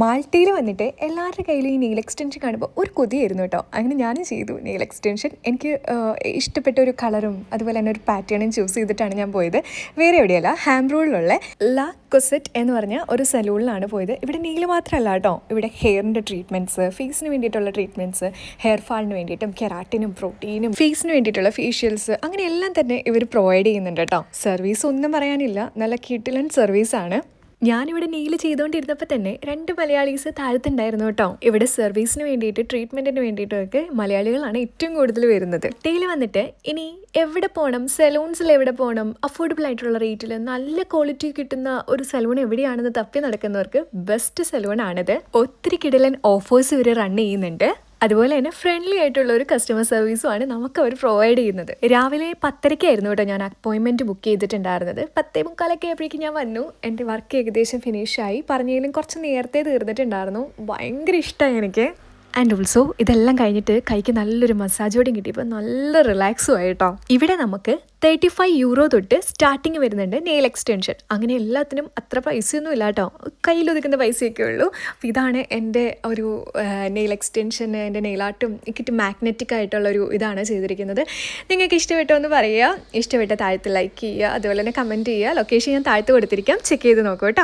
മാൾട്ടയിൽ വന്നിട്ട് എല്ലാവരുടെ കയ്യിലും ഈ നെയിൽ എക്സ്റ്റൻഷൻ കാണുമ്പോൾ ഒരു കൊതിയായിരുന്നു കേട്ടോ. അങ്ങനെ ഞാനും ചെയ്തു നെയിൽ എക്സ്റ്റൻഷൻ. എനിക്ക് ഇഷ്ടപ്പെട്ട ഒരു കളറും അതുപോലെ തന്നെ ഒരു പാറ്റേണും ചൂസ് ചെയ്തിട്ടാണ് ഞാൻ പോയത്. വേറെ എവിടെയല്ല, ഹാംബ്രൂളിലുള്ള ലാ കൊസെറ്റ് എന്ന് പറഞ്ഞ ഒരു സലൂണിലാണ് പോയത്. ഇവിടെ നെയിൽ മാത്രമല്ല കേട്ടോ, ഇവിടെ ഹെയറിൻ്റെ ട്രീറ്റ്മെൻറ്റ്സ്, ഫേസിന് വേണ്ടിയിട്ടുള്ള ട്രീറ്റ്മെൻറ്റ്സ്, ഹെയർ ഫാളിന് വേണ്ടിയിട്ടും കെരാട്ടിനും പ്രോട്ടീനും ഫേസിന് വേണ്ടിയിട്ടുള്ള ഫേഷ്യൽസ്, അങ്ങനെ എല്ലാം തന്നെ ഇവർ പ്രൊവൈഡ് ചെയ്യുന്നുണ്ട് കേട്ടോ. സർവീസ് ഒന്നും പറയാനില്ല, നല്ല കിടിലൻ സർവീസാണ്. ഞാനിവിടെ നെയിൽ ചെയ്തുകൊണ്ടിരുന്നപ്പോൾ തന്നെ 2 മലയാളീസ് താഴത്തുണ്ടായിരുന്നു കേട്ടോ. ഇവിടെ സർവീസിന് വേണ്ടിയിട്ട് ട്രീറ്റ്മെൻറ്റിന് വേണ്ടിയിട്ടൊക്കെ മലയാളികളാണ് ഏറ്റവും കൂടുതൽ വരുന്നത്. ടെയിൽ വന്നിട്ട് ഇനി എവിടെ പോകണം, സലൂൺസിൽ എവിടെ പോകണം, അഫോർഡബിൾ ആയിട്ടുള്ള റേറ്റിൽ നല്ല ക്വാളിറ്റി കിട്ടുന്ന ഒരു സലൂൺ എവിടെയാണെന്ന് തപ്പി നടക്കുന്നവർക്ക് ബെസ്റ്റ് സലൂൺ ആണിത്. ഒത്തിരി കിടിലൻ ഓഫേഴ്സ് ഇവർ റൺ ചെയ്യുന്നുണ്ട്. അതുപോലെ തന്നെ ഫ്രണ്ട്ലി ആയിട്ടുള്ള ഒരു കസ്റ്റമർ സർവീസുമാണ് നമുക്ക് അവർ പ്രൊവൈഡ് ചെയ്യുന്നത്. രാവിലെ 10:30 കേട്ടോ ഞാൻ അപ്പോയിൻമെൻറ്റ് ബുക്ക് ചെയ്തിട്ടുണ്ടായിരുന്നത്. 10:45 ആയപ്പോഴേക്കും ഞാൻ വന്നു. എൻ്റെ വർക്ക് ഏകദേശം ഫിനിഷായി. പറഞ്ഞെങ്കിലും കുറച്ച് നേരത്തെ തീർന്നിട്ടുണ്ടായിരുന്നു. ഭയങ്കര ഇഷ്ടമായി എനിക്ക്. ആൻഡ് ഓൾസോ ഇതെല്ലാം കഴിഞ്ഞിട്ട് കൈക്ക് നല്ലൊരു മസാജോടും കിട്ടിയപ്പോൾ നല്ല റിലാക്സും ആയി കേട്ടോ. ഇവിടെ നമുക്ക് 35 യൂറോ തൊട്ട് സ്റ്റാർട്ടിങ് വരുന്നുണ്ട് നെയിൽ എക്സ്റ്റൻഷൻ. അങ്ങനെ എല്ലാത്തിനും അത്ര പൈസയൊന്നും ഇല്ല കേട്ടോ, കയ്യിലൊതുക്കുന്ന പൈസയൊക്കെ ഉള്ളൂ. അപ്പോൾ ഇതാണ് എൻ്റെ ഒരു നെയിൽ എക്സ്റ്റൻഷൻ, എൻ്റെ നെയിലാട്ടും ഇക്കിട്ട് മാഗ്നറ്റിക് ആയിട്ടുള്ളൊരു ഇതാണ് ചെയ്തിരിക്കുന്നത്. നിങ്ങൾക്ക് ഇഷ്ടപ്പെട്ടോ എന്ന് പറയുക. ഇഷ്ടപ്പെട്ട താഴത്ത് ലൈക്ക് ചെയ്യുക, അതുപോലെ തന്നെ കമൻറ്റ് ചെയ്യുക. ലൊക്കേഷൻ ഞാൻ താഴത്ത് കൊടുത്തിരിക്കാം, ചെക്ക് ചെയ്ത് നോക്കൂ കേട്ടോ.